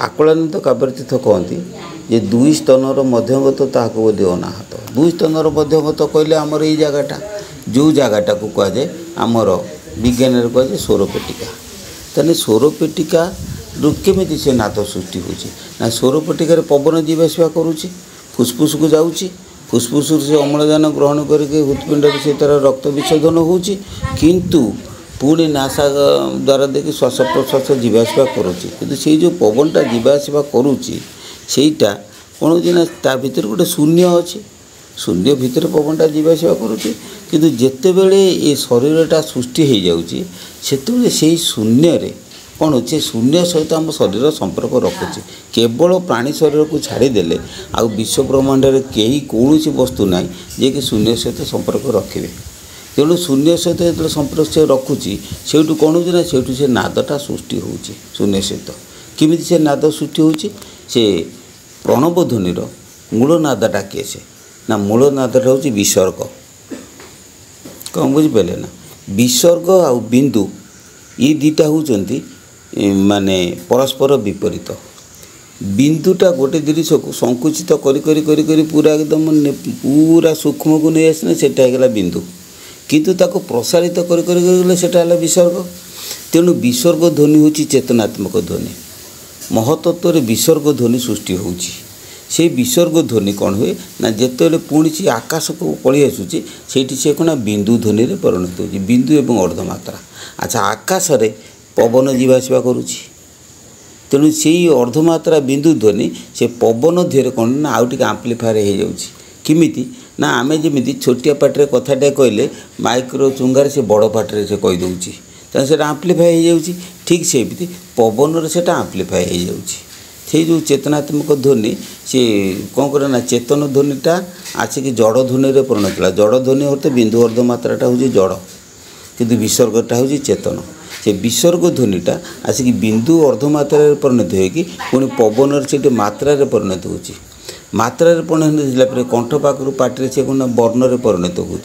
आकलानंद काव्यतीर्थ कहती जे दुई स्तनर मध्यगत ताहाको बोली अनाहत। दुई स्तनर मध्यगत कहले आमर ये जगटा जो जगटा को कहुए आमर विज्ञान कहुए स्वरपेटिका। तेने स्वरपेटिका केमी से नाद सृष्टि होना स्वरपेटिकार पवन जीवासवा करुच्ची फुसफुस को जाऊँगी फुसफुस से अम्लजान ग्रहण करके हृत्पिंड से तार रक्त विशोधन होची किंतु पुणी नासा द्वारा देखिए श्वास प्रश्वास जीवासवा करुच्ची कि से जो पवनटा जीवासवा करुच्ची सेटा कौन हो ता भीतर गोटे शून्य अच्छी शून्य भितर पवनटा जीवासवा करुच्ची किंतु जेते बेले ये शरीरटा सृष्टि हो जाऊँगी सेते से शून्य रे कौन हो शून्य सहित आम शरीर संपर्क रखुच्छे केवल प्राणी शरीर को छाड़देले आ विश्व ब्रह्मांड में कहीं कौन वस्तु ना जे कि शून्य सहित संपर्क रखिए तेणु शून्य सहित जो संपर्क से रखुच्छी से कौन हो से नादटा सृष्टि हो शून्य सहित किमी से नाद सृष्टि हो प्रणव ध्वनिर मूल नादटा किए से ना मूल नादटा हूँ विसर्ग कौन बुझिपारे ना विसर्ग आ बिंदु ये दुईटा होती माने परस्पर विपरीत बिंदुटा गोटे जिनिस को संकुचित करी करी करी करी पूरा एकदम पूरा सूक्ष्म को नहीं आसना सेटा बिंदु किंतु ताको प्रसारित करी करी गले सेटा विसर्ग। तेणु विसर्ग ध्वनि हूँ चेतनात्मक ध्वनि महतत्व विसर्ग ध्वनि सृष्टि होची से विसर्ग ध्वनि कौन हुए ना जिते पुणी से आकाश को पलि आसूँ से कौन बिंदु ध्वनि रे परिणत हो बिंदु एवं अर्धमात्रा। अच्छा आकाश रे पवन जीवासवा करुच्ची तेणु से अर्धमात्रा बिंदु ध्वनि से पवन धीरे कौन ना आउ टे आम्प्लीफायर हो जाऊँगी किमिति ना आमे जमी छोटिया पाटे कथाटे कहले माइक्रो चुंगार से बड़ पाटे से कहीदे तेना से आम्प्लीफाई हो जाऊँगी ठीक से पवन से आम्प्लीफाई हो जाऊँगी से जो चेतनात्मक ध्वनि सी कौन करे ना चेतन ध्वनिटा आसिक जड़ ध्वनि परिणत है जड़ ध्वनि अर्थ बिंदु अर्धमात्राटा हूँ जड़ किंतु विसर्गटा हूँ चेतन से विसर्ग ध्वनिटा आसिक बिंदु अर्धमात्रा परिणत होगी पुणी पवन से मात्रा परिणत हो मात्रा परिणत होगा कंठ पाखर पाटे से कौन वर्ण परिणत हो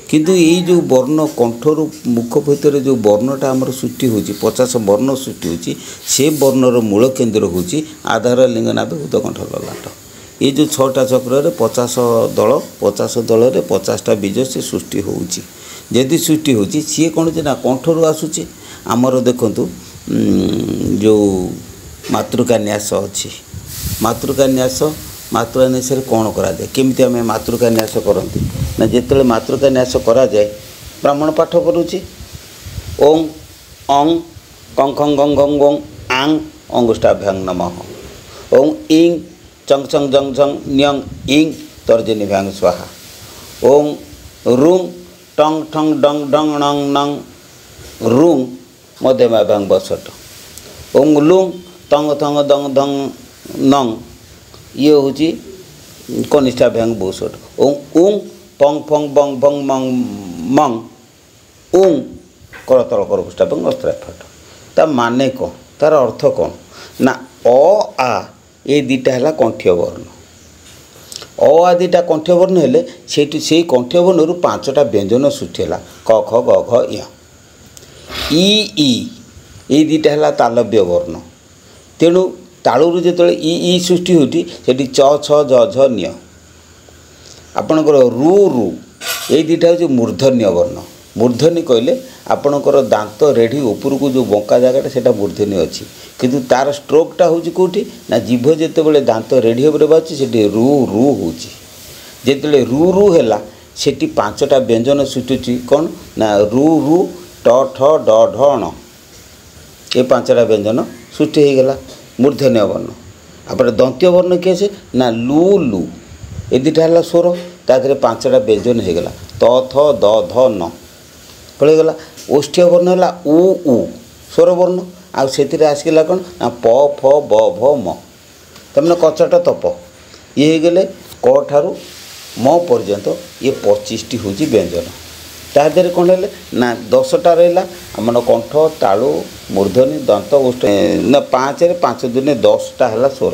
किंतु ये जो वर्ण कंठर मुख भितर जो वर्णटा आमर सृष्टि हो 50 वर्ण सृष्टि हो से वर्णर मूल केन्द्र हूँ आधार लिंगनाभ भूत कंठ ललाट ये जो 6टा चक्र 50 दल 50 दल 50टा बीज से सृष्टि होची जदि सृष्टि होची सी कौन ना कंठर आसूची आमर देखंतु जो मातृकान्यास अच्छी मातृकान्यास मातृकान्यास कौन करा जाए केमिति आमे मातृकान्यास करती ना जिते मातृकान्यास करा जाए ब्राह्मण पाठ करुच्ची ओं अं कं खं गं गं गं आंग अंगुष्ठाभ्यां नमः ओं इंग चंग चंग जंग जंग न्यंग इंग तर्जनीभ्यां स्वाहा ओं रुंग टंग ठंग डंग डंग नंग नंग रुंग मध्यमाभ्यां बसट ओं लुंग तंग थंग दंग दंग नंग ये हूँ कनिष्ठाभ्यां बोसट ओं उंग पंग फंग बंग भंग मंग मंग उंग करतल करपुष्टाभ्यां अस्त्राफट ता माने कौन तार अर्थ कौन ना अ आ ये दुईटा है कंठ्य वर्ण अ आ दुईटा कंठ्य वर्ण हेले से कंठ्य वर्ण रु 5टा व्यंजन सृष्टि है क ख ग घ य ई ये दुईटा है तालव्य वर्ण तेणु तालू जो ई सृष्टि होती से च छ ज झ न्य आपणकर रु रु ये दुईटा हूँ मूर्धन्य वर्ण मूर्धन्य कहले आपणकर दांत रेढ़ी ऊपर को जो बंका जगटा से मूर्धन्य अच्छी किंतु तार स्ट्रोकटा हूँ कौटी ना जीभ जिते दांत रेढ़ी उपर बाजू से रु रु हूँ जिते रु रु है से 5टा व्यंजन सृष्टि कौन ना रु रु ट ठ ड ढ ण ये 5टा व्यंजन सृष्टि हो गला मूर्धन्य वर्ण आप दंत्य वर्ण किए से ना लू लू ये दुटा है स्वर तादेह 5टा व्यंजन हो गला त थ द ध न पड़ेगला ओष्ठ्य वर्ण है उ स्वर वर्ण आ से आसला कौन ना प फ ब भ म तमें कचट तप ये गले क ठारू म पर्यंत ये 25टी हूँ व्यंजन तादेह कौन है ना 10टा रहा आम कंठ तालु मूर्धनी दंत ओष्ठ ना 5 रे 5 दुने 10टा है स्वर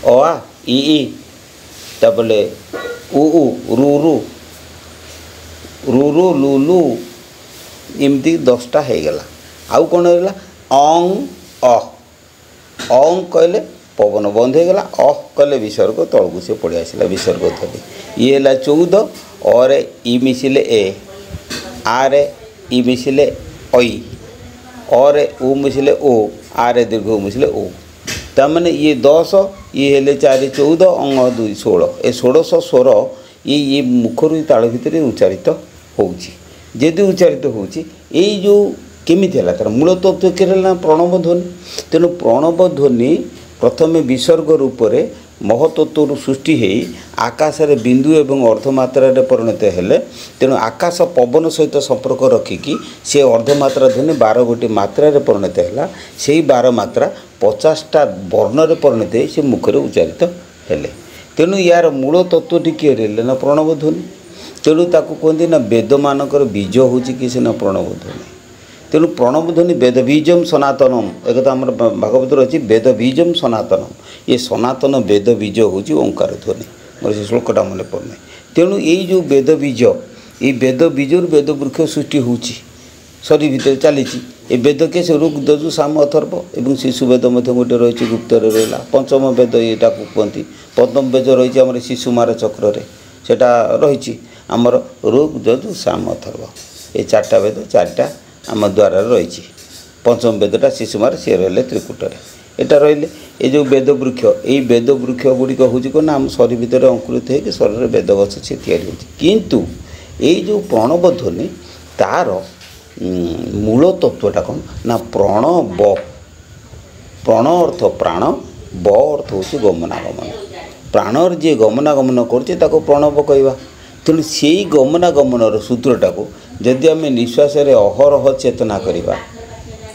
अ आ ई तबले उ रु रु रु रु लु लु एमती 10टा हो गला आउ कौन रहा अंग अ ଅଂ କହିଲେ पवन बंद हो गला अह कले विसर्ग तलू से पड़े आसला विसर्ग धरी ये है 14 और इ मिसिले ए आरे इ मिसिले ऐ और उ मिसिले ओ आरे दीर्घ उ मिसिले ओ तमें ये 10 ये हेले 4 14 अंग 2 16 ए 16 स्वर ये मुखर ताल भितर उच्चारित होदी उच्चारित हो केमी तार मूल तत्व के प्रणव ध्वनि तेणु प्रणव ध्वनि प्रथम विसर्ग रूप से महतत्व सृष्टि हो आकाश रे बिंदु एवं अर्धमात्रा परिणत हेले तेणु आकाश पवन सहित संपर्क रखिकी से अर्धमात्रा ध्वनि 12 गोटी मात्रा रे परिणत है से 12 मात्रा 50टा वर्ण परिणत हो से मुखर उच्चारित हेले तेणु यार मूल तत्वटी किए रही ना प्रणव ध्वनि तेणु ताकू कहते ना वेद मानकर बीज हूँ कि सीना प्रणव ध्वनि तेणु प्रणव ध्वनि वेद बीजम सनातनम एक तो आम भागवत अच्छी वेद बीजम सनातनम ये सनातन वेद बीज हूँ ओंकार ध्वनि मोर से श्लोकटा मन पड़ना तेणु ये जो वेद बीज ये वेद बीजर वेद वृक्ष सृष्टि होची शरीर भितर चली वेद के से ऋग दजु साम अथर्व और शिशु वेद गोटे रही गुप्तर रहा पंचम वेद यहाँ कहती पद्म वेद रही आम शिशुमार चक्र सेटा रही आमर ऋग दजु साम अथर्व ये 4टा वेद 4टा आम द्वार रही पंचम वेदटा शिशुमार सी रही त्रिकूटर यहाँ रही ये जो वेद वृक्ष ये वेद वृक्ष गुड़िक हूँ कौन आम शरीर भितर अंकुरित होकर शरीर वेद गछ से तैयारी किंतु ये जो प्रणव ध्वनि तार मूल तत्वटा कौन ना प्रणव प्रण अर्थ प्राण ब अर्थ हूँ गमनागमन प्राणर जी गमनागमन कर प्रणव कहवा तेणु से गमनागमन सूत्रटा को जदि आम निश्वास अहरह चेतना करवा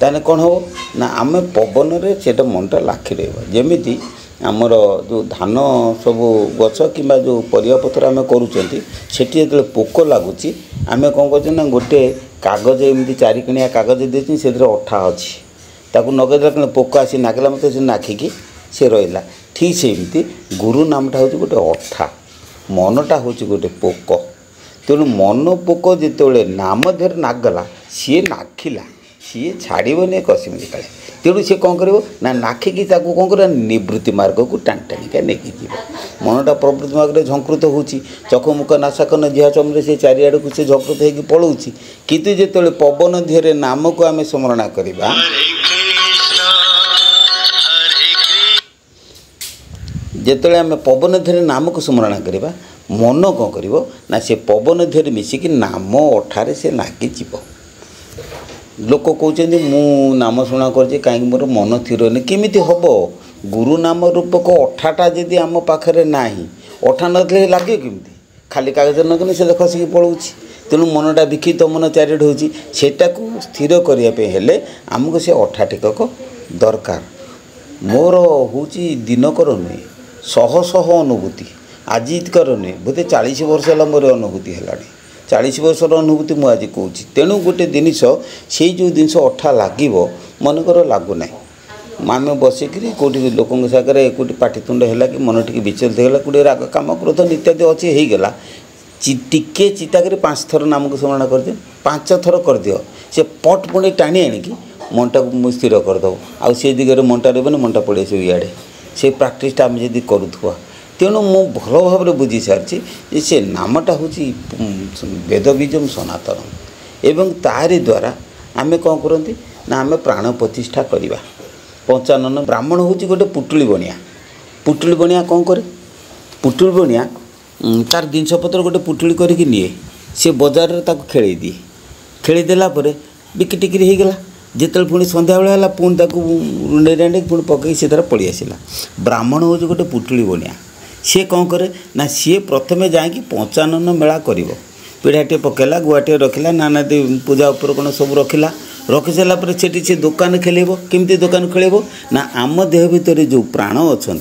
ताने कौन हो ना आम पवन से मनटा लाखी रहा जमीती आमर जो धान सब गछ कि जो परियापत्र आम करुँचे जो पोक लगुच आम कौन कर गोटे कागज एमती 4 किणिया कागज देती से अठा अच्छी ताकू नगेदेला पोक आसी नागिला मत से नाखिकी से रहा ठीक सेमती गुरु नामटा हूँ गोटे अठा मनटा हूँ गोटे पोक तेणु मन पोक जिते नाम देहर नागला सी नाखिला सी छाड़बनी कसिमिति काले तेणु सी कौन कर नाखिकी कौन कर निवृत्ति मार्ग को टाणी टाणिका नहीं मनटा प्रवृत्ति मार्ग में झंकृत हो चखमुख नासाकन जिहा चमरे से चारिआड़ को से झंकृत हो पलाऊँ कितु जो पवन देहरे नाम को आम स्मरण करवा जिते आम पवन देहरे नाम को स्मरण करवा मन कौन कर ना से पवन देहरे मिसिकी नाम अठारे से नागी जीव लोक कहते मु नाम शुणा कर कहीं मोर मन थिर नहीं केमी हम गुरु नाम रूपक अठाटा जदि आम पाखे ना अठा नथे लगे केमी खाली कागज नकने से खसिकी पलाऊँ तेणु मनटा विक्षिप्त मन चारिड हो स्थिर करने आमको से अठा टिकक दरकार मोर हूँ दिनकर नुहे शह शह अनुभूति आजिकर नुहे बोधे 40 वर्ष है मोर अनुभूति है 40 वर्षर अनुभूति मुझे कौन तेणु गोटे जिनिस से जो जिनस अठा लगे मनकर लगुना आम बसिक कौटी लोक सागर कौटी पाटितुंड है कि मन टी विचलित होगा कौटे राग काम क्रोध इत्यादि अच्छी होगला टिके चिता कर 5 थर नाम को स्मरण कर दे 5 थर कर दियो से पट पुणी टाणी आणिकी मनटा को स्थिर करदेव आउ से दिगरे मनटा रही मनटा पड़े से इे से प्राक्टिसटा आम जब करुवा तेणु मु भल भाव में बुझी सारी से नामटा हूँ वेद बीजम सनातन एवं तारी द्वारा आम कौन करती ना आम प्राण प्रतिष्ठा करवा 55 ब्राह्मण हूँ गोटे पुटुली बनिया कौन करे पुटुली बनिया तार जिनपतर गोटे पुटुली करके निए सी बजार में खेल दिए खेलीदेला बिकी टिकी होगला जिते पुणी सन्ध्या बेला है पुणी नेड़े पुणी पकई से तार पलि आसला ब्राह्मण हूँ गोटे पुटुली बनिया सी कौन करे ना सी प्रथमे जाकि 55 मेला कर पीढ़ाटे पकेला गुआटे रखला नाना पूजा उपर कौन सब रखला रखी सारापर से दुकान खेलेब केमती दुकान खेलेब ना आम देह भितर जो प्राण अच्छा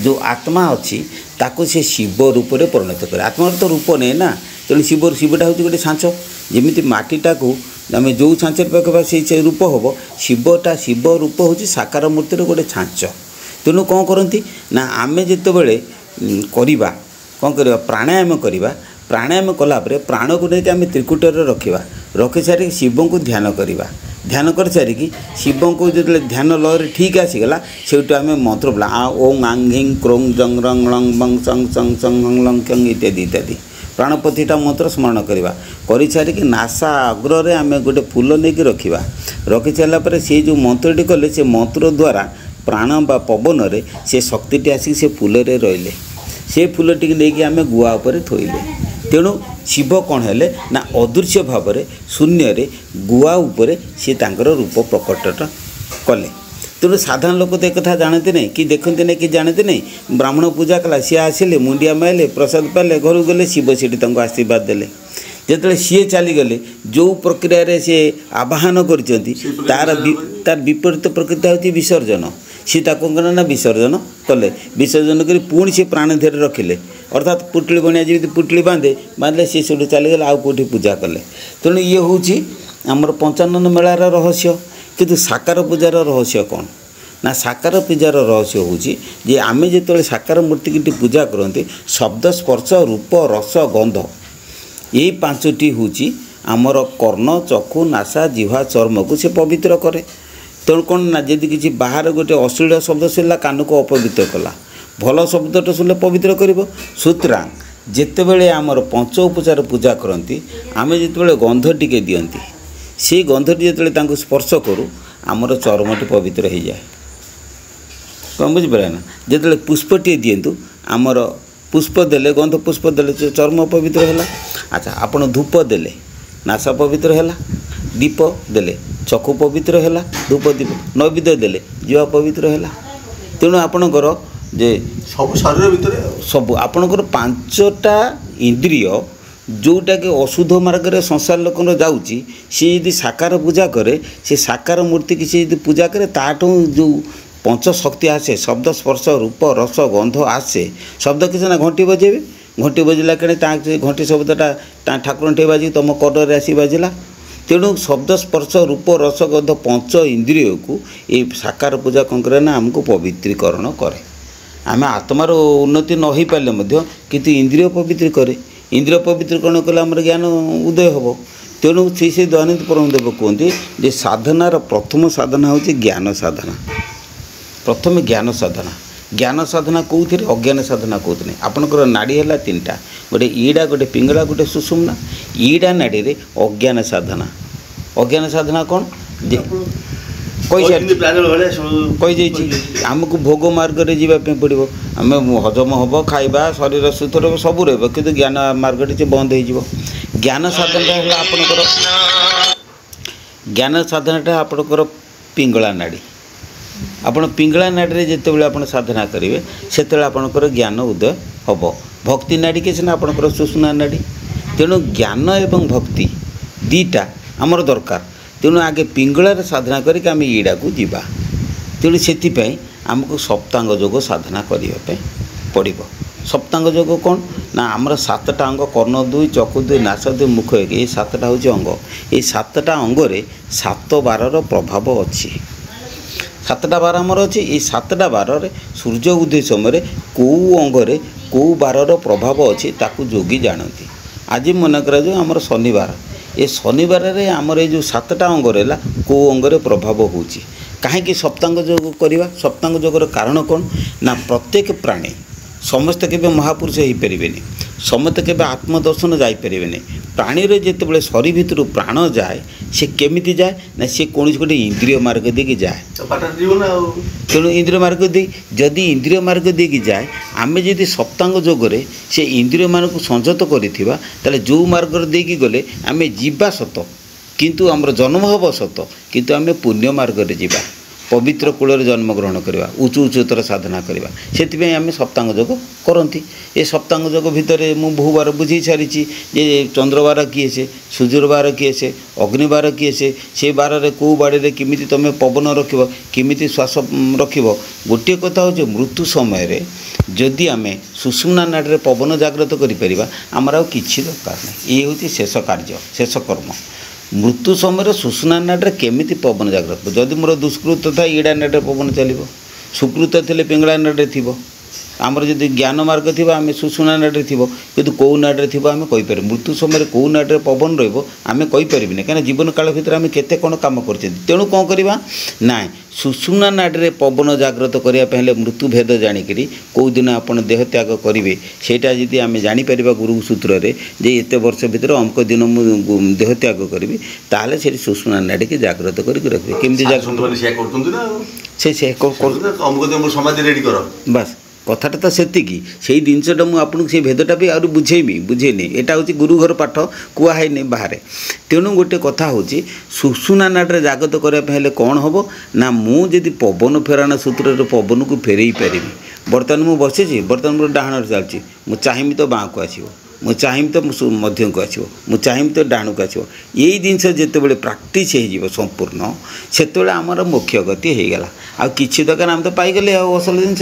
जो आत्मा अच्छी ताको से शिव रूप में परिणत करे आत्मार तो रूप नहीं ना तेणु शिवटा हूँ गोटे छाँच जमी मटीटा को आम जो छाँचर पकड़ा से रूप हम शिवटा शिव रूप हूँ साकार मूर्तिर गोटे छाँच तेणु कौन करती ना आम जिते करवा कौन करवा प्राणायाम करवा प्राणायाम कलापर प्राण को लेकिन आम त्रिकुटर रखा रखी सारी शिव को ध्यान करवा ध्यान कर सारिकी शिव को जो ध्यान लहर ठीक आसीगला से आम मंत्र बोला ओं आंग हिंग क्रों जंग रंग लंग बंग संग संग संग हंग लंग क्यंग इत्यादि इत्यादि प्राणपतिटा मंत्र स्मरण करवा कर सारिकी नासा अग्रे आम गोटे फूल नहीं रखा रखी सारापर से जो मंत्रटी कले से मंत्र द्वारा प्राण बा पवन रे से शक्ति आसिक से फूल रे रहिले से फूल टी नहीं आम गुआ उपर थोइले तेणु शिव कौन है ना अदृश्य भाव में शून्य रे गुआ उपरे से तांकर रूप प्रकट कले तेणु साधारण लोक तो एक जानते नहीं कि देखते नहीं कि जानते नहीं ब्राह्मण पूजा कला सी आसिले मुंडिया माइले प्रसाद पाइले घर गले शिव सीठी आशीर्वाद देले जिते सी चलीगले जो प्रक्रिया से आवाहन कर तार विपरीत प्रकृति हूँ विसर्जन सी ना विसर्जन कले विसर्जन कर पुणी से प्राण धीरे रखिले अर्थात पुटली बनिया जमी पुटली बांधे सी सब चलीगले आउ कौटी पूजा कले तेणु ये हूँ आमर पंचानन मेलार रहस्य किंतु साकार पूजार रहस्य कौन ना साकार पूजार रहस्य हूँ जे आमे जो साकार मूर्ति की पूजा करते शब्द स्पर्श रूप रस गंध यही पांचटी हूँ आमर कर्ण चक्षु नासा जिह्वा चर्म को से पवित्र करे तेणु कौन ना जदि किसी बाहर गोटे अश्लील शब्द शुणला कान को अपवित्र कला भल शब्दटा शुणिले पवित्र कर सूत्रां जितेबले आमर पंच उपचार पूजा करती आमे जितेबले गंध टिके दियंती से गंधटी जितेबले स्पर्श करूँ आमर चर्मटी पवित्र हो जाए कौन बुझिपारे ना जितेबले पुष्पटे दिंतु आमर पुष्प देले गंध पुष्प देले चर्म पवित्र है। अच्छा आपण धूप देले नासा पवित्र है दीप देले चक्षु पवित्र है धूप दीप नैवेद्य देले जीवा पवित्र है तेणु आपणकर जे सब शरीर भितर सब आपणकर पांचटा इंद्रिय जोटा कि अशुद्ध मार्ग में संसार लोक जाऊँगी सी यदि साकार पूजा करे से साकार मूर्ति की सी पूजा करे ताठू जो पंच शक्ति आसे शब्द स्पर्श रूप रस गंध आसे शब्द किसी ना घंटी बजेबे घंटी बजला कि घंटी शब्दटा ठाकुर टे बाजी तुम कड़े आसी बाजिला तेणु शब्द स्पर्श रूप रस गंध पंच इंद्रिय को ये साकार पूजा कौन करे ना आमको पवित्रीकरण करे आम आत्मार उन्नति न हो पारे किंतु इंद्रिय पवित्र करे इंद्रिय पवित्रीकरण कले आम ज्ञान उदय हम तेणु से दयानंद परमदेव कहते जे साधनार प्रथम साधना हूँ ज्ञान साधना प्रथम ज्ञान साधना कौन अज्ञान साधना कौन आपंकर नाड़ी है तीन टा गोटे ईड़ा गोटे पिंगला गोटे सुषुम्ना ईड़ा नाड़ी रे अज्ञान साधना कौन कही आमको भोग मार्ग में जावाई पड़ो आम हजम हम खाइबा शरीर सुस्थ रहा सब रहा कि ज्ञान मार्ग से बंद हो ज्ञान साधना है ज्ञान साधनाटा आपंकर पिंगला नाड़ी आपण पिंगला नाड़ी रे जितेबाला आप साधना करेंगे से आपंकर ज्ञान उदय हम भक्ति नाड़ी के सीना आपंकर सुषुम्ना नाड़ी तेणु ज्ञान एवं भक्ति दीटा आमर दरकार तेणु आगे पिंगलार साधना करके आम ईड़ा को जीवा तेणु से आमको सप्तांग योग साधना करने पड़ो सप्तांग योग कौन ना आमर सातटा अंग कर्ण दुई चक्षु दुई नास दुई मुख एक ये सातटा हूँ अंग ये सातटा अंगरे सात बारर प्रभाव अच्छी सातटा बार आमर अच्छी ये सातटा बार सूर्य उदय समय कौ अंगरे कौ बारर प्रभाव अच्छी ताकू जोगी जानती आज मन कर आमर शनिवार ये शनिवार रे आमर ये जो सातटा अंग रहा कौ अंगरे प्रभाव हो कहीं सप्तांग योग करवा सप्तांग योगर कारण कौन ना प्रत्येक प्राणी समस्ते केबे महापुरुष हो पारे समस्ते केबे आत्मदर्शन जापरेनि प्राणी रे जितेबाला शरीर भितर प्राण जाए से केमिति जाए ना सी कौन गोटे इंद्रिय मार्ग देकी जाए तेणु इंद्रिय मार्ग दे जदि इंद्रिय मार्ग देकी जाए आम जदि सप्तांग जोगरे से इंद्रिय मान को संयत करिथिबा ताले जो मार्ग देकी गले आम जीवा सत किंतु आमर जन्म हम सत किंतु आम पुण्य मार्ग रे जीवा पवित्र कूल जन्म ग्रहण करवा उच्च उच्चतर साधना करवा से आम सप्तांग योग करती ये सप्तांग योग भितर मु बहुबार बुझी सारी जे चंद्रबार किए से सूर्यबार किए से अग्निबार किए से बार रे कौ बाड़ी किमी तुम पवन रख किमी श्वास रख गोटे कथा हूँ मृत्यु समय जदि आम सुषुम्ना नाड़ी पवन जागृत कर आमर आउ कि दरकार नहीं ये हूँ शेष कार्य शेष कर्म मृत्यु समय सुषुम्ना नाड़ी केमिति पवन जागृत जदि मोर दुष्कृत था ईड़ा नाड़ी पवन चलो सुकृत थे पिंगला नाड़ी थी आमर जदि ज्ञान मार्ग थी आम सुषुम्ना नाड़ी थी कि कौ नाड़ी थी आम कहीपर मृत्यु समय कौ नाड़ी पवन रमें कहीपर कहीं जीवन काल भर आम केते कौन कम कर तेणु कौन करवा ना सुषुम्ना नाड़ी पवन जाग्रत करने मृत्यु भेद जाणिक कौ दिन आप देह त्याग करेंगे सेटा जी आम जापर गुरु सूत्र में जे एत वर्ष भर अमुक दिन मुझे देह त्याग करी ताल से सुषुम्ना नाड़ी की जाग्रत करके रखिए केमती बस कथाटा तो सेतिकी से जिनटा मुझे भेदटा भी आहुरी बुझेमी बुझेनी यहाँ हूँ गुरु घर पाठ कहनी बाहर तेणु गोटे कथा हूँ सुषुम्ना नाड़ी जागृत करने कौन हम ना मुझे पवन फेराण सूत्र पवन को फेरई पारि बर्तमान मुझे बसी बर्तमान मोर डाण चलती मुझे चाहिए तो बाँ को आसो मुझे चाहिए तो मध्य को आसो मुझे चाहिए तो डाण को आसो यही जिनस जिते प्राक्टिस हो संपूर्ण से आमर मोक्ष गति होगला आ कि दरकार आम तो पाईगले असल जिन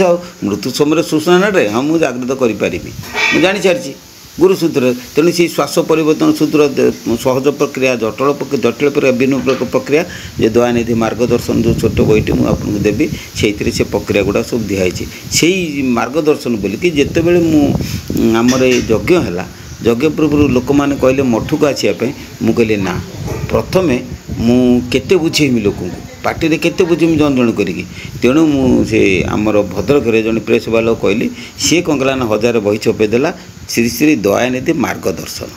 मृत्यु समय सुषुम्ना नाड़ी हाँ मुझे जागृत करी मुझे जानी सारी गुरु सूत्र तेणु से श्वास परिवर्तन सूत्र सहज प्रक्रिया जटिल प्रक्रिया विभिन्न प्रक्रिया जे दयानिधि मार्गदर्शन जो छोट बईटी मुझे आपको देवी से प्रक्रिया गुड़ा सब दिखाई से मार्गदर्शन बोलिकी जिते बड़े आमर यज्ञ है यज्ञ पूर्व लोक मैंने कहले मठू को आसापी मुझे कहली ना प्रथमे मुझे बुझेमी लोक पार्टी केते बुझेमी जन जन करी तेणु मुझे आमर भद्रक जन प्रेस वाला कहली सी कौन कला ना 1000 बही छपेदेला श्री श्री दयानिधि मार्गदर्शन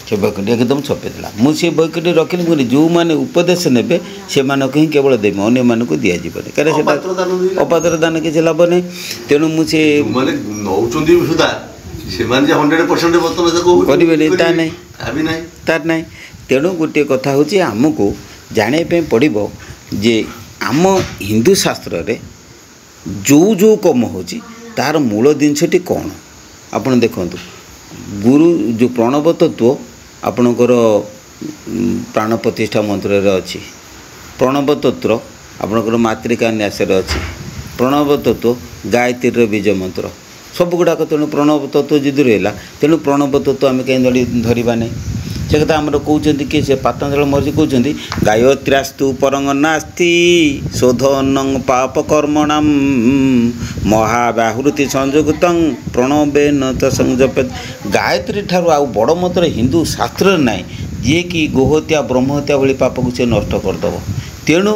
से बहीकटी एकदम छपेदेला मुझे बहीकटी रखिली मुझे जो मैंने उपदेश ने से ही केवल देवी अन्य मानक दिजाबनी कहीं अपात्र दान किसी लाभ नहीं तेणु मुझे करें तार ना तेणु गोटे कथा हूँ आमको जानापी पड़ो जे आम हिंदू शास्त्र रे जो जो कम हो तार मूल जिनसटी कौन आप देखु गुरु जो प्रणव तत्व आपणकर प्राण प्रतिष्ठा मंत्र अच्छी प्रणव तत्व आपणकर मातृका न्यास अच्छी प्रणव तत्व गायत्री बीज मंत्र सब गुड़ाक तेणु प्रणव तत्व जदि रहा तेणु प्रणव तत्व आम कहीं धरवा नहीं से कथा आमर कहते कि से पातंजल महर्षि कहते गायत्र्यास्तु परंग नास्ति शोधन पाप कर्मणाम महाबाहुति संयुक्त प्रणवेन च संजपेत गायत्री ठार आ बड़ मंत्र हिंदू शास्त्र नाई जी कि गोहत्या ब्रह्महत्या भली पाप को से नष्ट करदेव तेणु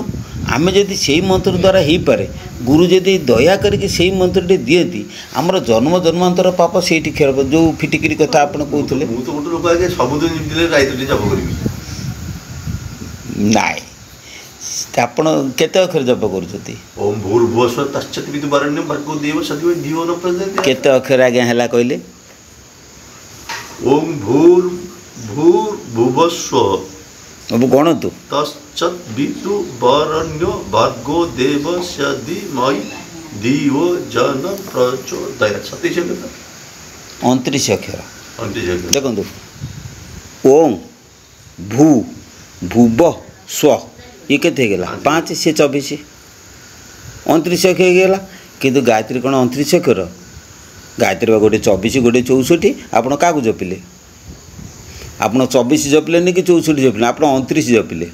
आम जदि से मंत्र द्वारा हो पारे गुरु जदि दया करके से मंत्रटी दियंती आमर जन्म जन्मांतर पाप से खेल जो फिटिकी कथा आप कहते नाई आपण केते अक्षर जप केते अक्षर आज्ञा है कहले ओम भूर भूर भुवस्व अब गणतु तत्सवितु वरण्यो भर्गो देवस्य धीमहि धियो जन प्रचोदयात् 29 अक्षर देखो ओम भू भुव स्व ये केते गला 5 से 24 29 अक्षर गला किंतु गायत्री कौन 29 अक्षर गायत्री गोटे 24 गोटे 64 आपण क्या जपिले आप 24 जपिले कि 64 जपिले आप 29 जपिले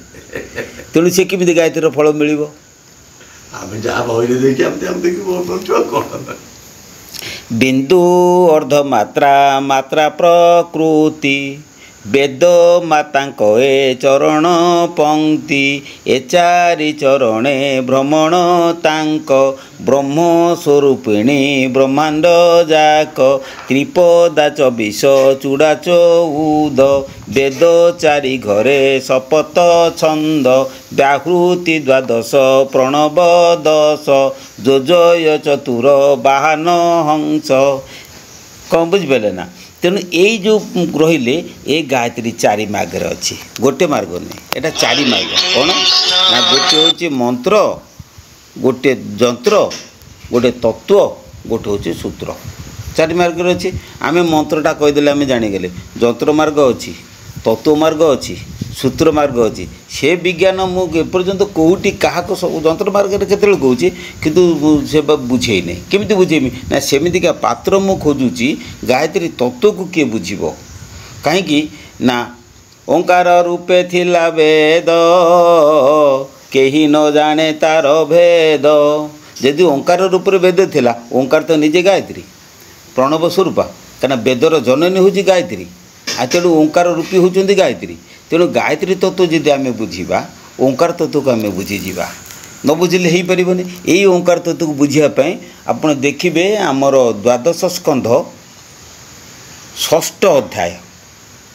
तेणु से केमी गायत्री फल मिल बिंदु अर्धमात्रा मात्रा प्रकृति वेद मातांक ए चरण पंक्ति ए चारि चरणे भ्रमण तांक ब्रह्म स्वरूपिणी ब्रह्मांड जाक त्रिपदा 24 चूड़ा 14 वेद 4 घरे शपथ छंद व्याहृति 12 प्रणव 10 जोजय चतुर बाहन हंस कौन बुझिपारे ना तेणु यही जो रहिले ये गायत्री 4 मार्ग अच्छी गोटे मार्ग नहीं एटा 4 मार्ग कौन ना गोटे हूँ मंत्र गोटे जंत्र गोटे तत्व गोटे हूँ सूत्र 4 मार्ग अच्छी आम मंत्रटा कहीदेले आम जाणीगले जंत्र मार्ग अच्छी तत्व मार्ग अच्छी सूत्र मार्ग अच्छी से विज्ञान मुपर्यंत कौटी क्या सब जंत्र मार्ग में केत कौच कितु से बुझे नहीं केमी बुझेमी ना सेमितिका पात्र मु खोजुची गायत्री तत्व को किए बुझीब कहीं ना ओंकार रूपे थिला वेद केही न जाने तार भेद यदि ओंकार रूप वेद थिला ओंकार तो निजे गायत्री प्रणव स्वरूप कहीं वेदर जननी हूँ गायत्री आ तेणु ओंकार रूपी होती गायत्री तेणु गायत्री तत्व जदि आम बुझा ओंकार तत्व को आम बुझीजा न बुझे हो पारनि यही ओंकार तत्व को बुझापी आप देखिए आमर द्वादश स्कंध षष्ठ अध्याय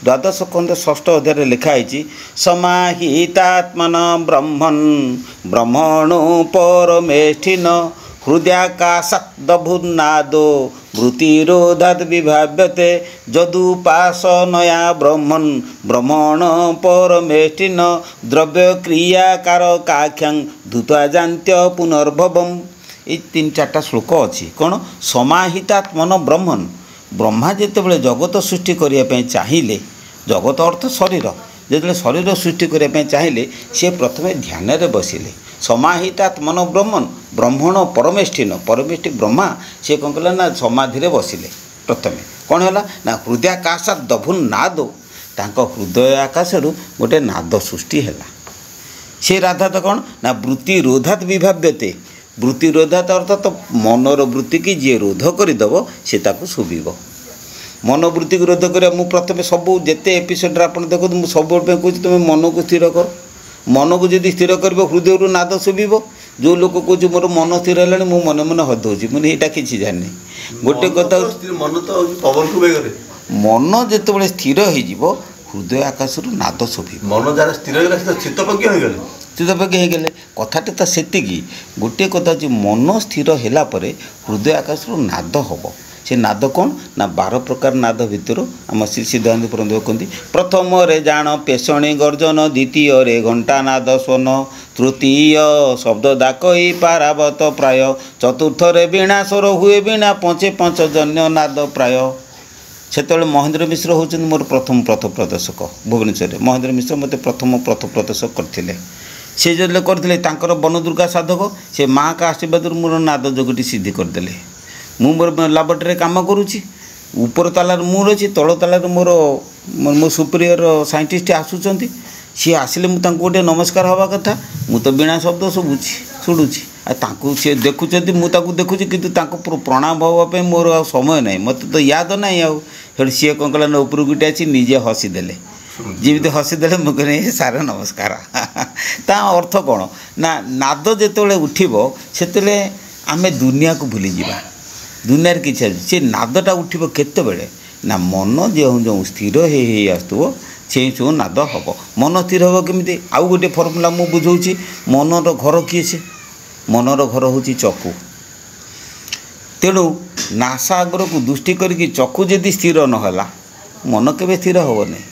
द्वादश स्कंध षष्ठ अध्याय लिखाई समाहितात्मन ब्रह्मन् ब्रह्मणो परमेष्ठिन हृदयाकाशदभुन्नादो वृत्तिरोधात् विभाव्यते जदुपासनया ब्रह्मन् ब्रह्मण परमेष्ठिन द्रव्यक्रियाकारकाख्यां धूत्वा जान्त्य पुनर्भवम्। ये 3-4 श्लोक अच्छी कौन समाहितात्मन ब्रह्मन् ब्रह्मा जितेबाला जगत सृष्टि करने चाहिए जगत अर्थ शरीर जो शरीर सृष्टि करने चाहिए सी प्रथम ध्यान रे बसिले समाहितात्मन ब्रह्मन् ब्रह्मण परमेष्ठिन परमेष्ठि ब्रह्मा सी कौन कला ना समाधि बसिले प्रथम कौन है ना हृदयाकाशात् दभुन्नादो तांको हृदय आकाशरू गोटे नाद सृष्टि है से राधा तो कौन ना वृत्ति रोधात विभाव्यते वृत्ति रोधात अर्थात तो मनर वृत्ति की जी रोध करदेव से शुभ मनोवृत्ति को रोध कर प्रथम सब जिते एपिसोड आप देखो मुझे सब कहूँ तुम मन को स्थिर कर मन को जब स्थिर कर हृदय नाद शुभ जो लोक कह मोर मन स्थिर है मुझे मन मन हदौची मुझे यहाँ किसी जानी गोटे कथा मन तो पवन को बेगरे मन जिते स्थिर हो हृदय आकाश नाद शुभ मन जरा स्थिर चित्तपज्ञ हो गले चित्तपज्ञ हो गले कथाटा तो सेति गोटे कथा मन स्थिर है हृदय आकाश नाद हम से नाद कौन ना 12 प्रकार नाद भितर आम श्री सिद्धांत प्रबंध कहते प्रथम रे जान पेषणी गर्जन द्वितीय रे घंटा नाद स्वन तृतीय शब्द दाकई पारावत प्राय चतुर्थ रे वीणा स्वर हुए वीणा पंचे पंचजन्य नाद प्राय से महेंद्र मिश्र होती मोर प्रथम पथ प्रदर्शक भुवनेश्वर महेंद्र मिश्र मत प्रथम पथ प्रदर्शक करते सी जो करते वन दुर्गा साधक से माँ का आशीर्वाद मोर नाद जोगटी सिद्धि करदे मु मोर लाबोरेटरी काम करुँची ऊपर तालार मोर अच्छी तल तालार मोर मो सुपीरियर साइंटिस्ट आसुँच सी आसिले मुझे गोटे नमस्कार हवा कथा मु तो बिना शब्द शुभुची शुणुची सी देखुं मुझे देखुची कि प्रणाम हाँवाई मोर आ समय ना मत तो याद ना आउ सी कौन कला ना उपरकू आसी निजे हसीदे जमी हसीदे मुझे सार नमस्कार ता अर्थ कौन ना नाद जिते उठब से आम दुनिया को भूली जावा दुनिया किसी से नादटा उठब केतबेले ना मन जो जो स्थिर हो से सब नाद हम मन स्थिर हम केमी आउ गोटे फर्मुला मु बुझाऊँगी मनर घर किए से मनर घर हूँ चकु तेणु नासा आगर को दृष्टि करके चकु जदि स्थिर नहला मन के स्थिर हम नहीं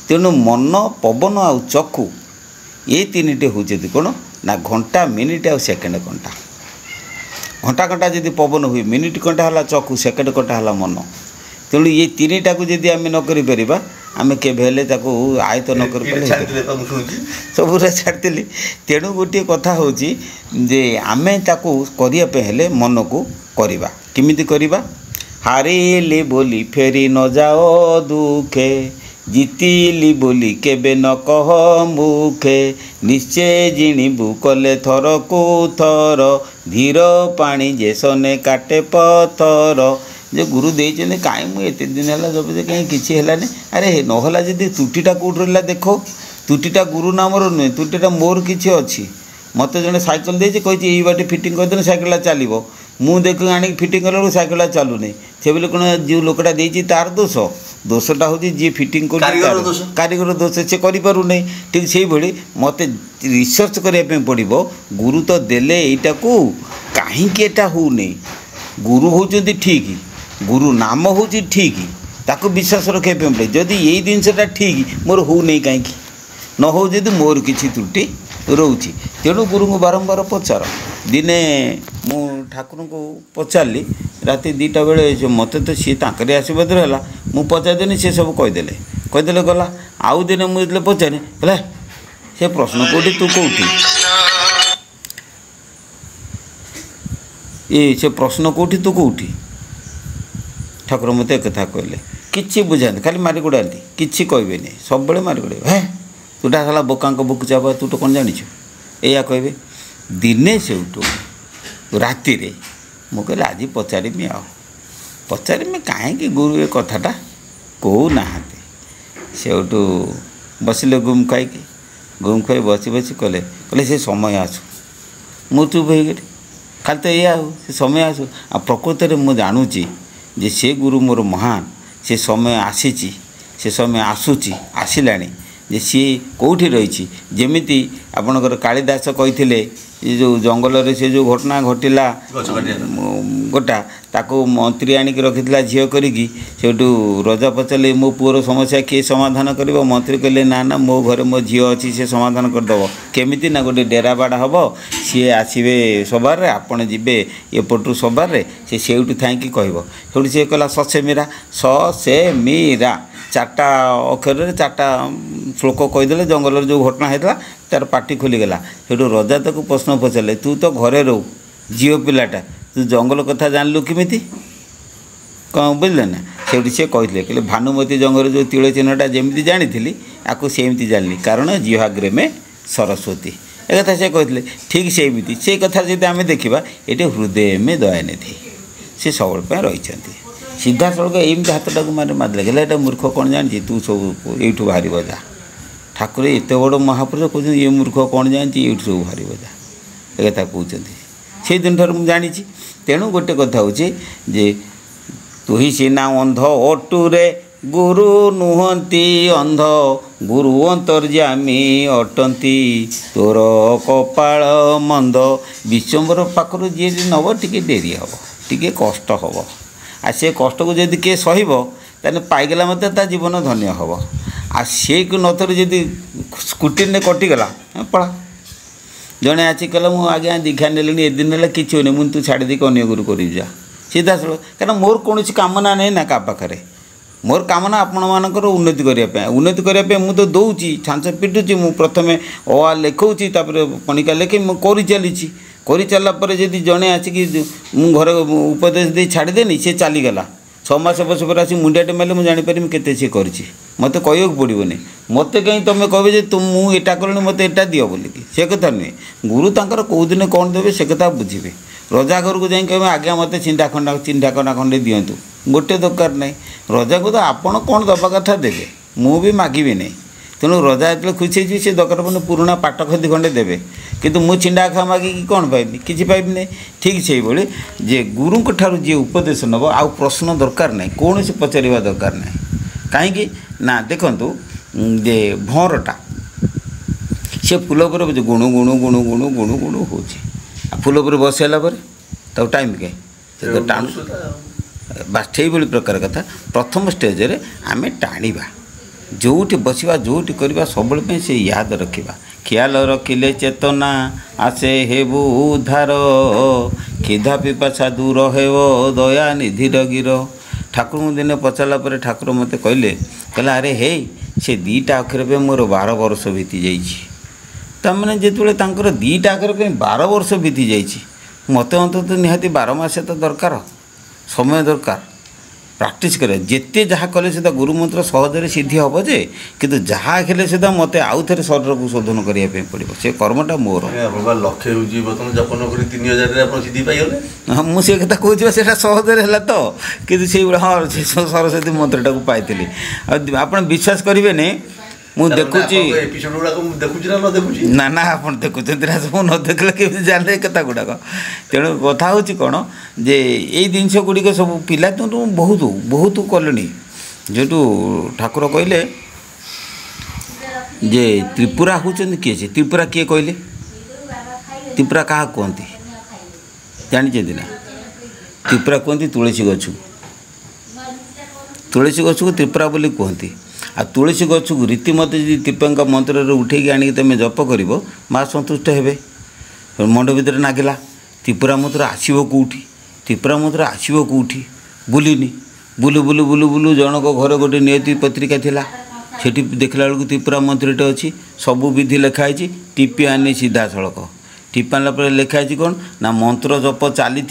तेणु मन पवन आउ चकु ये 3टे हूँ कौन ना घंटा मिनिट आ सेकेंड घंटा घंटा घंटा जदि पवन हुए मिनिट घंटा है चकु सेकेंड घंटा है मन तेणु ये 3टा को जदि आम न करें आम के आयत न कर सबूरा छाड़ी तेणु गोटे कथा हूँ जे आम करने मन को करवा किमिति करवा हारिली बोली फेरी न जाओ दुखे जीतिली बोली केबे न कह मुखे निश्चय जिणीबू कले थर को थर धीर पानी जेसने काटे पथर जो गुरु देते कहीं मुझे एत दिन है जब कहीं किसी है अरे नहला जदि त्रुटिटा कौट रहा देख त्रुटिटा गुरु नामर नुहे त्रुटिटा मोर किसी अच्छी मत जड़े सैकल देती कही ये बाटे फिटिंग करदे सैकलटा चलो मु देख आनी फिटिंग कला सैकलटा चलुनी से बोले कौन जो लोकटा देती तार दोष दोषटा हूँ जी फिटिंग कर कारीगर दोष से करें ठीक से भाई मत रिसर्च करने पड़ो गुरु तो देले यटा को कहीं होनी गुरु होती ठीक गुरु नाम हूँ ठीक ताको विश्वास रखा पड़े जदि यही जिनसा ठीक मोर हो नहीं कहीं न हो जदि मोर किसी त्रुटि रोचे तेणु गुरु को बारंबार पचार दिने मु ठाकुर को पचारि राति 2टा बेले मत तो सी तांकरी आशीर्वाद है मुझे पचारदेनी सी सब कहीदेले गला आउ दिने मुझे पचारे कहला से प्रश्न कौटी तू कौटी ये से प्रश्न कौटी तू कौटी ठाकुर मत एक कथा कहले किसी बुझाते खाली मारिगुड़ाती किसी कहबे नहीं सब बड़े मारिगुड़े हे तूटा साला बोका बुक चाबा तू तो कौन जानी या कहे दिने से राति रे मु कहले आज पचारिमी आ पचारिमी कहीं गुरु ए कथाटा कहू ना सेठू बसिले गुम खाई बसी बसी कले कले से समय आसू मु चुप हो खाली तो ये से समय आसू आ प्रकृत में मुझे जानूची जे से गुरु मोर महान से समय आसी से समय आसूची आसिलानी जे सी कौटी रही जमीती आपणकर कालिदास कही जो जंगल से जो घटना घटिला गोटा ताको मंत्री आनिक रखिला झील करी सेठू रजा पचारे मो पुअर समस्या किए समाधान कर मंत्री कहले ना ना मो घरे मो झील अच्छी से समाधान करदेव केमिति ना गोटे डेरा बाड़ा हम सी आसवे सबार रे आपण जीवे एपटू सबार रे से सेठू थी कह सी कहला ससे मीरा से मीरा चार्टा अक्षर चार्टा श्लोक कहीदे जंगल जो घटना होता तार पार्टी खोलीगला सेठू रजा ताक प्रश्न पचारे तू तो घरे रो झील पिलाटा तू जंगल कथा जानलु किमिति कौन बुझले ना से सी कहते भानुमती जंगल जो तिल चिन्हटा जमी जानी आपको सेमती जानली कारण जिहाग्रे में सरस्वती एक कथा से कहते ठीक सेमती से कथा जब आम देखा ये हृदय में दयानिधि सी सब रही सीधा सड़क एमती हाथटा मारे मारले कहला मूर्ख कौन जानी तू सब यूँ बाहर जा ठाकुर एत बड़ महापुरुष कहते ये मूर्ख कौन जानी यूँ सब बाहर जा एक कथा कहते से दिन ठार मुझे जानी तेणु गोटे कथा हूँ जे तुही सीना अंध अटुरे गुरु नुहंती अंध गुरु अंतर्जामी अटंती तोर कपाल मंद विश्वम्बर पाखर जी नब टी डेरी हम टी कष्ट हम आ से कष्ट को जदि किए सहब ताने पाईगला मत ता जीवन धन्य हम आ से नथर जदि स्कूटी ने कटिगला पड़ा जड़े आसी कहला मु आज्ञा दीक्षा नेली ए दिन है कि मुझे तू छाड़ी दी अन्य गुरु कर जा सीधा सड़क कहीं मोर कौन कामना नहीं ना क्या पाखे मोर कामना आपण मानकर उन्नति करने उन्नति करने मुझे तो दौची छांच पिटुची मु प्रथम अ लिखौची पणिका लिखे मुझे कर चलापर जदि जड़े आसिक घर उपदेश दे छाड़देनी सी चलीगला 6 मास बस पर आसी मुंडियाटे मारे मुझे जानीपारि केते सी कर मत कह पड़ोनी मत कहीं तुम कहे तुम मुझे कल मत एटा दियो बोलिकी से कथा नुहे गुरु तांकर कौ दिन कौन देवे से कथा बुझे रजा घर को जाए कहे आज्ञा मत चिंता खंडे दिंतु गोटे दरकार ना रजा को तो आपड़ कौन दबा कथा देवे मु भी मागिबी नहीं तेणु रजा जो खुशी होती से दरकार पड़े पुराणा पाट खदी खंडे देवे किंतु मु छिंडा खा मागिकी कौन पाइबी किसी पाइबी नहीं ठीक से भाई जे गुरु ठार जी उपदेश नब आ प्रश्न दरकार ना कौन से पचार दरकार ना कहीं ना देखु जे भंवरटा से फूल पर गुणु गुणु गुणु गुणु गुणु गुणु हो फूल पर बसला टाइम कहीं टाणु बास से प्रकार कथा प्रथम स्टेज रे आमे टाणीबा जोटी बसवा जोटी करवा सब से याद रखा ख्याल रखिले चेतना आसे हेबु उद्धार खिधा पिपासा दूर हेब दया निधिर गिर ठाकुर को दिन पचारा पर ठाकुर मत कहले कहला अरे हे से 2टा अक्षर पे मोर 12 वर्ष बीती जाने जो दुईटा अक्षर पे 12 वर्ष बीती जाइए मत अंत निहाती 12 मास तो दरकार समय दरकार प्राक्टिस करे जिते जहाँ कले सुधा गुरु मंत्र सहजरे सिद्धि हम जे किंतु जहाँ खेले सुधा मत आउ थे शरीर को शोधन करने पड़ो से कर्मटा मोर लक्ष्य जपन कर 3000 सिद्धि पाइगले हाँ मुझे कथा कहूँ से सहजरे है तो कि हाँ सरस्वती मंत्रटा को पाई आप विश्वास करेंगे मुझे देखुची ना ना आप देखुं न देखले के जाने कथा गुड़ाक तेणु कथा हूँ कौन जे यही जिनस गुड़िक सब पिला तो बहुत बहुत कले जो ठाकुर कहले जे त्रिपुरा होती किए से त्रिपुरा किए कहले त्रिपुरा क्या कहती जानी ना त्रिपुरा कहती तुलसी गछ को त्रिपुरा बोली कहती आ तुलसी गछ को रीतिमत जी त्रिपंका मंत्र उठेकी आनिक तुम जप कर माँ सन्तुष्ट हे मंड भर नागिला त्रिपुरा मंत्र आसो कौटी त्रिपुरा मंत्र आसो कौटी बुलिनी बुलु बुलु बुलु बुलु जनक घर गोटे नियति पत्रिका थिला सेठी देखला बेलू त्रिपुरा मंत्रटे अच्छी सबू विधि लिखाई टीपी आनी सीधा सड़क टीपी आनला लिखाई कौन ना मंत्र जप चली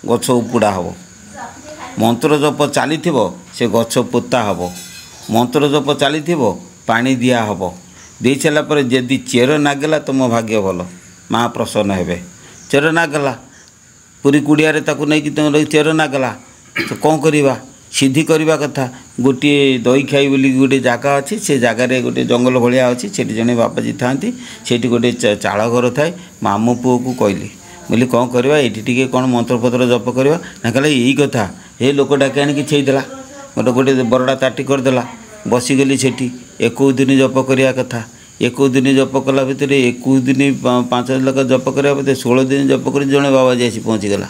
गछ उपुड़ा हम मंत्र जप चली से गछ पोता हम मंत्र जप चली पानी दिया हम दे सारापर जदि चेर नागला तुम भाग्य भल माँ प्रसन्न हे चेर नागला ପୁରୀ କୁଡ଼ିଆରେ ତାକୁ ନେଇକି ଚେର ନାଗଲା ତ କ'ଣ କରିବା ସିଦ୍ଧି କରିବା କଥା ଗୋଟିଏ ଦଇଖାଇ ବୋଲି ଗୋଟେ ଜାଗା ଅଛି ସେ ଜାଗାରେ ଗୋଟେ ଜଙ୍ଗଲ ଭଳିଆ ଅଛି ସେଠି ଜଣେ ବାବାଜୀ ଥାଆନ୍ତି ସେଠି ଗୋଟେ ଚାଳ ଘର ଥାଏ ମାମୁଁ ପୁଅକୁ କହିଲି ବୋଲି କ'ଣ କରିବା ଏଇଠି ଟିକେ କ'ଣ ମନ୍ତ୍ରପତ୍ର ଜପ କରିବା ନା କହିଲେ ଏଇ କଥା ଏ ଲୋକଟାকে ଆଣିକି ଛେଇଦେଲା ଗୋଟେ ବରଡ଼ା ତାଟି କରିଦେଲା ବସିଗଲି ସେଠି 21 ଦିନ ଜପ କରିବା କଥା 21 ଦିନ ଜପ କଲା ଭିତରେ 21 ଦିନ 5 ଲୋକ ଜପ କରିବା ଭିତରେ 16 ଦିନ ଜପ କରି ଜଣେ ବାବାଜୀ ଆସି ପହଞ୍ଚିଗଲା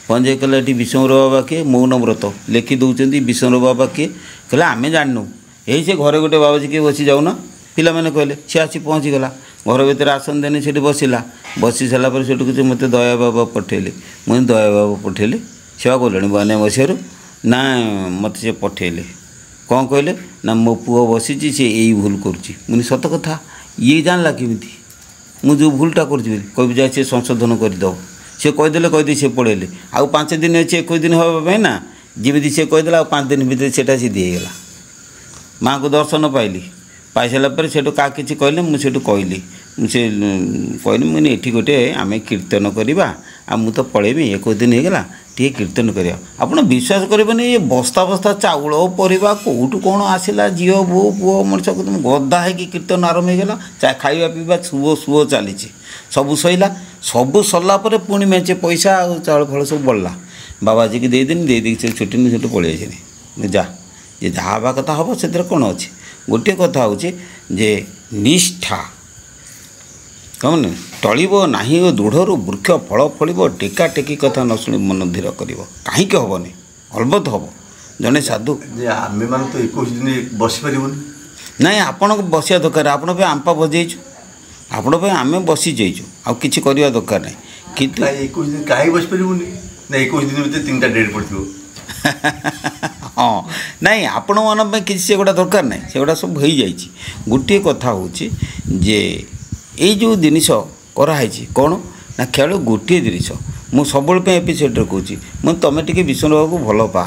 ପହଞ୍ଚାଇ କହିଲା ଏଠି ବିଷ୍ଣୁର ବାବା କିଏ ମୌନ ବ୍ରତ ଲେଖି ଦେଉଛନ୍ତି ବିଷ୍ଣୁର ବାବା କିଏ କହିଲା ଆମେ ଜାଣିନୁ ଏଇ ସେ ଘରେ ଗୋଟେ ବାବାଜୀ କିଏ ବସି ଯାଉନ ପିଲାମାନେ କହିଲେ ସେ ଆସି ପହଞ୍ଚିଗଲା ଘର ଭିତରେ ଆସନ ଦେନି ସେଠି ବସିଲା ବସି ସାରିଲା ପରେ ସେଠୁ କିଛି ମୋତେ ଦୟା ବାବା ପଠେଇଲେ ମୁଁ ଦୟା ବାବା ପଠେଇଲେ ସେବା କଲେଣି 92 ମସିହାରୁ ନା ମୋତେ ସେ ପଠେଇଲେ କ'ଣ କହିଲେ ନା ମୋ ପୁଅ ବସିଛି ସେ ଏଇ ଭୁଲ କରୁଛି ମୁଁ ସତ କଥା ଇଏ ଜାଣିଲା କେମିତି ମୁଁ ଯେଉଁ ଭୁଲଟା କରୁଛି ବୋଲି କହିବି ଯାଇ ସେ ସଂଶୋଧନ କରିଦେବ ସେ କହିଦେଲେ କହିଦେଇ ସେ ପଳେଇଲେ ଆଉ 5 ଦିନ ଅଛି 21 ଦିନ ହେବା ପାଇଁ ନା ଯେମିତି ସେ କହିଦେଲା ଆଉ 5 ଦିନ ଭିତରେ ସେଇଟା ସିଦ୍ଧି ହେଇଗଲା ମାଆଙ୍କୁ ଦର୍ଶନ ପାଇଲି ପାଇସାରିଲା ପରେ ସେଠୁ କାହା କିଛି କହିଲେ ମୁଁ ସେଠୁ କହିଲି ସେ କହିଲି ମୁଁ ଏଠି ଗୋଟେ ଆମେ କୀର୍ତ୍ତନ କରିବା ଆଉ ମୁଁ ତ ପଳେଇବି 21 ଦିନ ହେଇଗଲା ଟିକେ କୀର୍ତ୍ତନ କରିବା ଆପଣ ବିଶ୍ୱାସ କରିବେନି ଏ ବସ୍ତା ବସ୍ତା ଚାଉଳ ପରିବା କେଉଁଠୁ କ'ଣ ଆସିଲା ଝିଅ ବୋଉ ପୁଅ ମଣିଷକୁ ତୁମ ଗଦା ହେଇକି କୀର୍ତ୍ତନ ଆରମ୍ଭ ହେଇଗଲା ଖାଇବା ପିଇବା ସୁଅ ଚାଲିଛି ସବୁ ସରିଲା ସବୁ ସରିଲା ପରେ ପୁଣି ମେଞ୍ଚେ ପଇସା ଆଉ ଚାଉଳ ଫଳ ସବୁ ବଳିଲା ବାବାଜୀକି ଦେଇଦେନି ଦେଇଦେଇକି ସେ ଛୁଟି ସେଠୁ ପଳେଇ ଆସିନି ଯା ଯେ ଯାହା ହେବା କଥା ହେବ ସେଥିରେ କ'ଣ ଅଛି ଗୋଟିଏ କଥା ହେଉଛି ଯେ ନିଷ୍ଠା କ'ଣ ଟଳିବ ନାହିଁ ଓ ଦୃଢ଼ରୁ ବୃକ୍ଷ ଫଳ ଫଳିବ ଟେକା ଟେକି କଥା ନ ଶୁଣି ମନ ଧୀର କରିବ କାହିଁକି ହେବନି ଅଲବତ ହେବ ଜଣେ ସାଧୁ ଆମେମାନେ ତ 21 ଦିନ ବସିପାରିବୁନି ନାଇଁ ଆପଣଙ୍କୁ ବସିବା ଦରକାର ଆପଣ ପାଇଁ ଆମ୍ପା ବଜେଇଛୁ ଆପଣ ପାଇଁ ଆମେ ବସିଯାଇଛୁ ଆଉ କିଛି କରିବା ଦରକାର ନାହିଁ କିନ୍ତୁ 21 ଦିନ କାହିଁ ବସିପାରିବୁନି ନା 21 ଦିନ ଭିତରେ 3ଟା ଡେଟ୍ ପଡ଼ିଥିବ ହଁ ନାଇଁ ଆପଣମାନଙ୍କ ପାଇଁ କିଛି ସେଗୁଡ଼ା ଦରକାର ନାହିଁ ସେଗୁଡ଼ା ସବୁ ହେଇଯାଇଛି ଗୋଟିଏ କଥା ହେଉଛି ଯେ ଏଇ ଯେଉଁ ଜିନିଷ କରାହେଇଛି କ'ଣ ନା ଖେଳ ଗୋଟିଏ ଜିନିଷ ମୁଁ ସବୁବେଳେ ପାଇଁ ଏପିସୋଡ଼ରେ କହୁଛି ମୁଁ ତୁମେ ଟିକେ ବିଷ୍ଣୁ ବାବୁକୁ ଭଲ ପା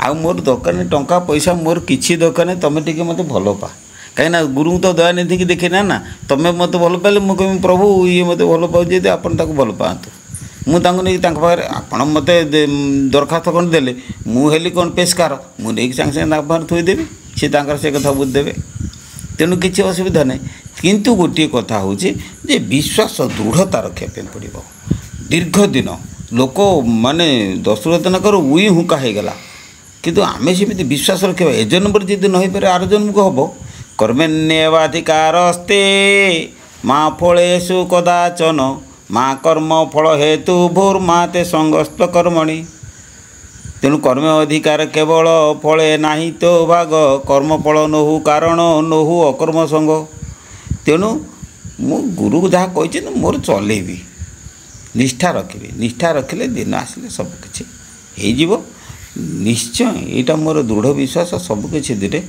ଆଉ ମୋର ଦରକାର ନାହିଁ ଟଙ୍କା ପଇସା ମୋର କିଛି ଦରକାର ନାହିଁ ତୁମେ ଟିକେ ମୋତେ ଭଲ ପା କାହିଁକିନା ଗୁରୁଙ୍କୁ ତ ଦୟାନିଧିକି ଦେଖେ ନା ତୁମେ ମୋତେ ଭଲ ପାଇଲେ ମୁଁ କହିବି ପ୍ରଭୁ ଇଏ ମୋତେ ଭଲ ପାଉଛି ଯଦି ଆପଣ ତାକୁ ଭଲ ପାଆନ୍ତୁ ମୁଁ ତାଙ୍କୁ ନେଇକି ତାଙ୍କ ପାଖରେ ଆପଣ ମୋତେ ଦରଖାସ୍ତ କ'ଣ ଦେଲେ ମୁଁ ହେଲି କ'ଣ ପେସ୍କାର ମୁଁ ନେଇକି ସାଙ୍ଗେ ସାଙ୍ଗେ ତାଙ୍କ ପାଖରେ ଥୋଇଦେବି ସେ ତାଙ୍କର ସେ କଥା ବୁଝିଦେବେ ତେଣୁ କିଛି ଅସୁବିଧା ନାହିଁ କିନ୍ତୁ ଗୋଟିଏ କଥା ହେଉଛି ଯେ ବିଶ୍ୱାସ ଦୃଢ଼ତା ରଖିବା ପାଇଁ ପଡ଼ିବ ଦୀର୍ଘ ଦିନ ଲୋକ ମାନେ ଦଶରଥନଙ୍କର ଉଇ ହୁଙ୍କା ହେଇଗଲା କିନ୍ତୁ ଆମେ ସେମିତି ବିଶ୍ୱାସ ରଖିବା ଏ ଜନ୍ମରେ ଯଦି ନ ହେଇପାରେ ଆର ଜନ୍ମକୁ ହେବ କର୍ମଣ୍ୟେବାଧିକାରସ୍ତେ ମା ଫଳେଷୁ କଦାଚନ ମା କର୍ମ ଫଳ ହେତୁ ଭୂର୍ମାତେ ସଙ୍ଗସ୍ତ କର୍ମଣି ତେଣୁ କର୍ମ ଅଧିକାର କେବଳ ଫଳେ ନାହିଁ ତ ଭାଗ କର୍ମଫଳ ନୋହୁ କାରଣ ନୋହୁ ଅକର୍ମ ସଙ୍ଗ ତେଣୁ ମୁଁ ଗୁରୁ ଯାହା କହିଛନ୍ତି ମୋର ଚଲେଇବି ନିଷ୍ଠା ରଖିବି ନିଷ୍ଠା ରଖିଲେ ଦିନ ଆସିଲେ ସବୁକିଛି ହେଇଯିବ ନିଶ୍ଚୟ ଏଇଟା ମୋର ଦୃଢ଼ ବିଶ୍ୱାସ ସବୁକିଛି ଦିରେ